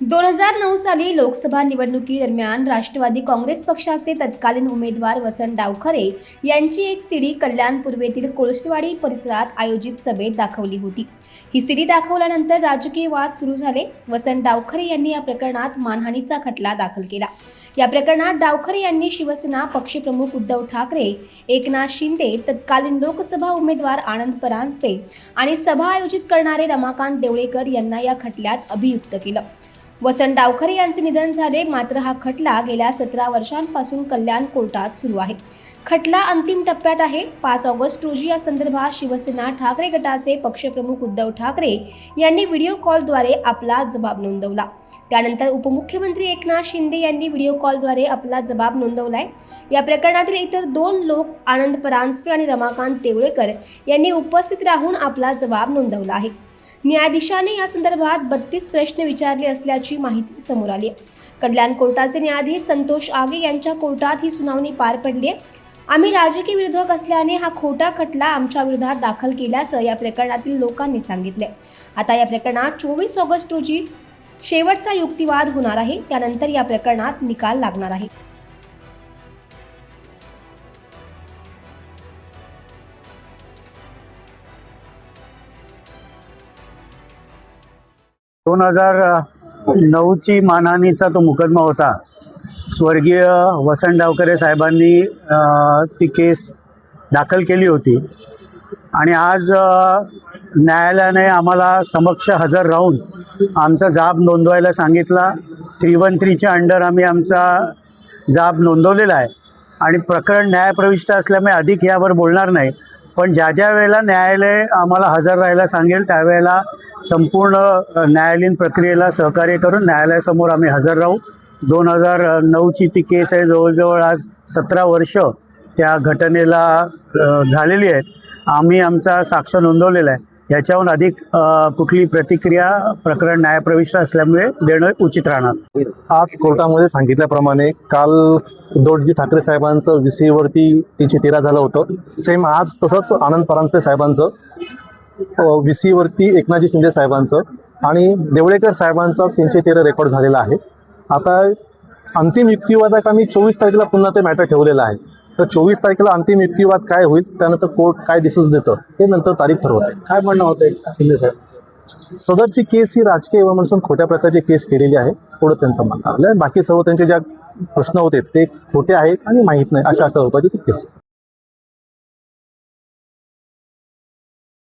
2009 साली लोकसभा निवडणुकीदरम्यान राष्ट्रवादी काँग्रेस पक्षाचे तत्कालीन उमेदवार वसंत डावखरे यांची एक सीडी कल्याण पूर्वेतील कोळसवाडी परिसरात आयोजित सभेत दाखवली होती। ही सीडी दाखवल्यानंतर राजकीय वाद सुरू झाले। वसंत डावखरे यांनी या प्रकरणात मानहानीचा खटला दाखल केला। या प्रकरणात डावखरे यांनी शिवसेना पक्षप्रमुख उद्धव ठाकरे, एकनाथ शिंदे, तत्कालीन लोकसभा उमेदवार आनंद परांजपे आणि सभा आयोजित करणारे रमाकांत देवळेकर यांना या खटल्यात अभियुक्त केलं। वसंत डावखरे यांचे निधन झाले, मात्र हा खटला गेल्या 17 वर्षांपासून कल्याण कोर्टात सुरू आहे। खटला अंतिम टप्प्यात आहे। 5 ऑगस्ट रोजी या संदर्भात शिवसेना ठाकरे गटाचे पक्षप्रमुख उद्धव ठाकरे यांनी व्हिडिओ कॉलद्वारे आपला जबाब नोंदवला। त्यानंतर उपमुख्यमंत्री एकनाथ शिंदे यांनी व्हिडिओ कॉलद्वारे आपला जबाब नोंदवलाय। या प्रकरणातील इतर 2 लोक आनंद परांजपे आणि रमाकांत देवळेकर यांनी उपस्थित राहून आपला जबाब नोंदवला आहे। न्यायाधीशाने या संदर्भात 32 प्रश्न विचारले असल्याची माहिती समोर आली आहे। कल्याण कोर्टाचे न्यायाधीश संतोष आगे यांच्या कोर्टात ही सुनावणी पार पडली आहे। आम्ही राजकीय विरोधक असल्याने हा खोटा खटला आमच्या विरोधात दाखल केल्याचं या प्रकरणातील लोकांनी सांगितले। आता या प्रकरणात 24 ऑगस्ट रोजी शेवटचा युक्तिवाद होणार आहे। त्यानंतर या प्रकरणात निकाल लागणार आहे। 2009ची मानहानीचा तो मुकदमा होता। स्वर्गीय वसंत डावखरे साहेबांनी ती केस दाखल केली होती आणि आज न्यायालयाने आम्हाला समक्ष हजर राहून आमचा जाब नोंदवायला सांगितला। 313च्या अंडर आम्ही आमचा जाब नोंदवलेला आहे आणि प्रकरण न्यायप्रविष्ट असल्यामुळे अधिक यावर बोलणार नाही। पण ज्या वेळेला न्यायालय आम्हाला हजर राहायला सांगेल त्यावेळेला संपूर्ण न्यायालयीन प्रक्रियेला सहकार्य करून न्यायालयासमोर आम्ही हजर राहू। 2009ची ती केस आहे। जवळजवळ आज 17 वर्ष त्या घटनेला झालेली आहेत। आम्ही आमचा साक्ष नोंदवलेला आहे। याच्याहून अधिक कुठली प्रतिक्रिया प्रकरण न्यायप्रविष्ट असल्यामुळे देणं उचित राहणार। आज कोर्टामध्ये सांगितल्याप्रमाणे काल उद्धवजी ठाकरे साहेबांचं VC वरती 313 झालं होतं। सेम आज तसंच आनंद परांजपे साहेबांचं VC वरती एकनाथजी शिंदे साहेबांचं आणि देवळेकर साहेबांचा 313 रेकॉर्ड झालेला आहे। आता अंतिम युक्तिवादात आम्ही 24 तारखेला पुन्हा ते मॅटर ठेवलेलं आहे। तर 24 तारखेला अंतिम युक्तिवाद काय होईल, त्यानंतर कोर्ट काय डिसिजन देतं ते नंतर तारीख ठरवते। काय म्हणणं होतं शिंदे साहेब? सदरची केस ही राजकीय म्हणून खोट्या प्रकारची केस केलेली आहे, पुढे त्यांचं म्हणणं आहे। बाकी सर्व त्यांचे ज्या प्रश्न होते ते खोटे आहेत आणि माहीत नाही अशा स्वरूपाची ती केस।